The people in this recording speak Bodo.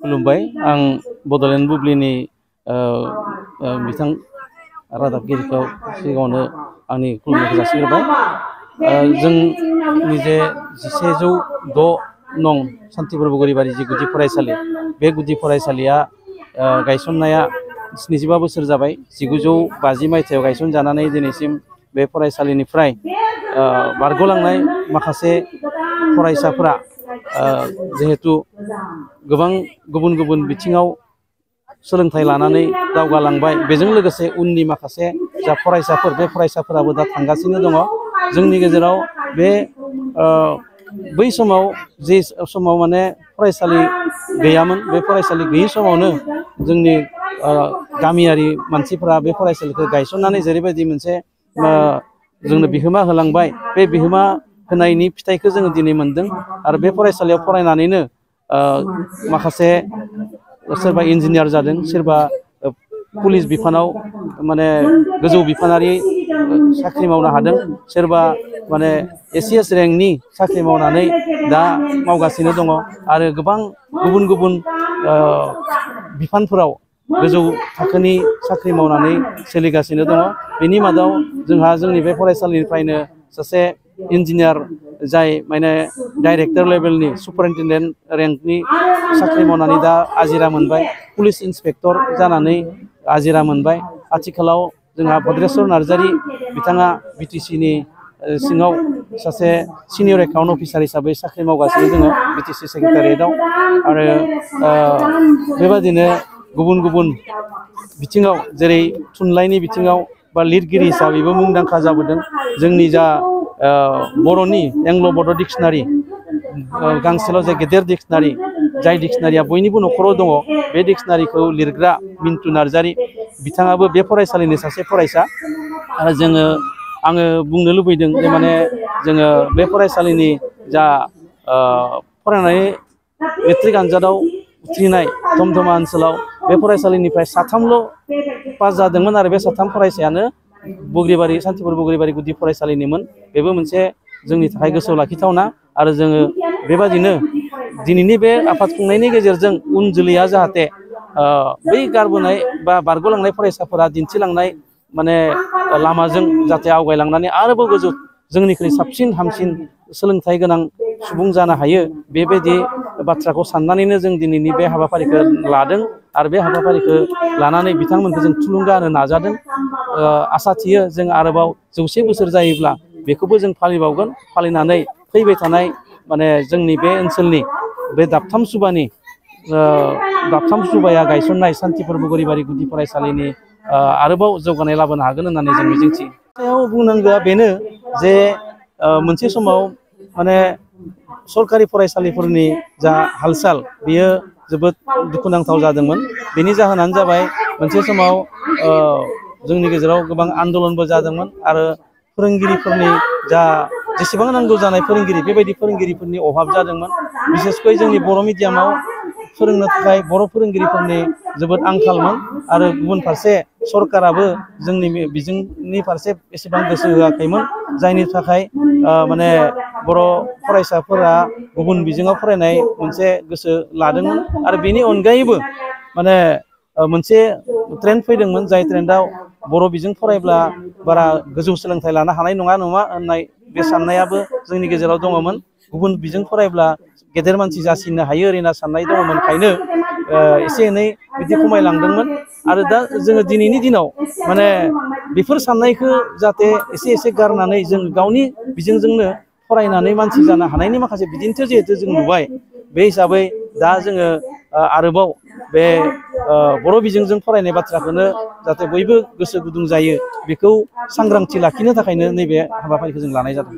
खुलुमबाय आं बड'लेण्ड बुब्लिनि बिथां रादाबगिरिखौ सिगाङावनो आंनि खुलुमनायखौ जासिग्रोबाय। जोंनि जे 1106 नं सान्तिपुर बगरिबारि जि गुदि फरायसालि, बे गुदि फरायसालिया गायसननाया 75 बोसोर जाबाय। 1950 मायथाइयाव गायसनजानानै दिनैसिम बे फरायसालिनिफ्राय बारग'लांनाय माखासे फरायसाफोरा जिहेतु गोबां गुबुन गुबुन बिथिङाव सोलोंथाइ लानानै दावगालांबाय, बेजों लोगोसे उननि माखासे जा फरायसाफोर, बे फरायसाफोराबो दा थांगासिनो दङ। जोंनि गेजेराव बे बै समाव जे समाव माने फरायसालि गैयामोन, बे फरायसालि गैयै समावनो जोंनि गामियारि मानसिफोरा बे फरायसालिखौ गायसननानै जेरैबायदि मोनसे जोंनो बिहोमा होलांबाय, बे बिहोमा होनायनि फिथाइखौ जोङो दिनै मोनदों। आरो बे फरायसालियाव फरायनानैनो माखासे सोरबा इन्जिनियार जादों, सोरबा पुलिस बिफानाव माने गोजौ बिफानारि साख्रि मावनो हादों, सोरबा माने ACS रेंकनि साख्रि मावनानै दा मावगासिनो दङ, आरो गोबां गुबुन गुबुन बिफानफोराव गोजौ थाखोनि साख्रि मावनानै सोलिगासिनो दङ। बेनि मादाव जोंहा जोंनि बे फरायसालिनिफ्रायनो सासे इन्जिनियार जाय माने डाइरेक्टर लेभेलनि सुपारिनटेन्डेन्ट रेंकनि साख्रि मावनानै दा आजिरा मोनबाय, पुलिस इन्सपेक्टर जानानै आजिरा मोनबाय। आथिखालाव जोंहा भद्रेश्वर नार्जारि बिथाङा BTCनि सिङाव सासे सिनियर एकाउन्ट अफिसार हिसाबै साख्रि मावगासिनो दङ BTC सेक्रेटारियेटआव। आरो बेबादिनो गुबुन गुबुन बिथिङाव, जेरै थुनलाइनि बिथिङाव बा लिरगिरि हिसाबैबो मुंदांखा जाबोदों। जोंनि जा बर'नि एंग्ल' बड' डिक्सनारि, गांसेल' जे गेदेर डिक्सनारि, जाय डिक्सनारिया बयनिबो न'खराव दङ, बे डिक्सनारिखौ लिरग्रा मिन्टु नार्जारि बिथाङाबो बे फरायसालिनि सासे फरायसा। आरो आङो बुंनो लुबैदों जे माने जोङो बे फरायसालिनि जा फरायनानै मेट्रिक आनजादाव उथ्रिनाय धमधमा ओनसोलाव बे फरायसालिनिफ्राय 3ल' पास जादोंमोन, आरो बे 3 फरायसायानो बगरिबारि सान्तिपुर बगरिबारि गुदि फरायसालिनिमोन। बेबो मोनसे जोंनि थाखाय गोसोआव लाखिथावना। आरो जोङो बेबादिनो दिनैनि बे आफाद खुंनायनि गेजेरजों उन जोलैया जाहाथे बै गारबोनाय बा बारग'लांनाय फरायसाफोरा दिन्थिलांनाय माने लामाजों जाहाथे आवगायलांनानै आरोबाव गोजौ जोंनिख्रुइ साबसिन हामसिन सोलोंथाइ गोनां सुबुं जानो हायो, बेबायदि बाथ्राखौ साननानैनो जों दिनैनि बे हाबाफारिखौ लादों। आरो बे हाबाफारिखौ लानानै बिथांमोनखौ जों थुलुंगा होनो नाजादों। आसा थियो जों आरोबाव 100 बोसोर जायोब्ला बेखौबो जों फालिबावगोन। फालिनानै फैबाय थानाय माने जोंनि बे ओनसोलनि बे दाबथाम सुबाया गायसननाय सान्तिपुर बगरिबारि गुदि फरायसालिनि आरोबाव जौगानाय लाबोनो हागोन होननानै जों मिजिंथियो। बुंनांगौआ बेनो जे मोनसे समाव माने सरकारि फरायसालिफोरनि जा हाल-साल, बेयो जोबोद दुखुनांथाव जादोंमोन। बेनि जाहोनानो जाबाय मोनसे समाव जोंनि गेजेराव गोबां आन्दलनबो जादोंमोन, आरो फोरोंगिरिफोरनि जा जेसेबां नांगौ जानाय फोरोंगिरि, बेबायदि फोरोंगिरिफोरनि अभाब जादोंमोन। बिसेसकय जोंनि बर' मिडियामाव फोरोंनो थाखाय बर' फोरोंगिरिफोरनि जोबोद आंखालमोन। आरो गुबुन फारसे सरकाराबो जोंनि बिजोंनि फारसे एसेबां गोसो होआखैमोन, जायनि थाखाय माने बर' फरायसाफोरा गुबुन बिजोङाव फरायनाय मोनसे गोसो लादोंमोन। आरो बेनि अनगायैबो माने मोनसे ट्रेन्ड फैदोंमोन, जाय ट्रेन्डआव बर' बिजों फरायब्ला बारा गोजौ सोलोंथाइ लानो हानाय नङा होननाय बे साननायाबो जोंनि गेजेराव दङमोन। गुबुन बिजों फरायब्ला गेदेर मानसि जासिनो हायो ओरैना साननाय दङमोनखायनो एसे एनै बिदि खमायलांदोंमोन। आरो दा जोङो दिनैनि दिनाव माने बेफोर साननायखौ जाहाथे एसे एसे गारनानै जों गावनि बिजोंजोंनो फरायनानै मानसि जानो हानायनि माखासे बिदिन्थि जिहेथु जों नुबाय, बे हिसाबै दा जोङो आरोबाव बे बर' बिजोंजों फरायनाय बाथ्राखौनो जाहाथे बयबो गोसो गुदुं जायो, बेखौ सांग्रांथि लाखिनो थाखायनो नैबे हाबाफारिखौ जों लानाय जादों।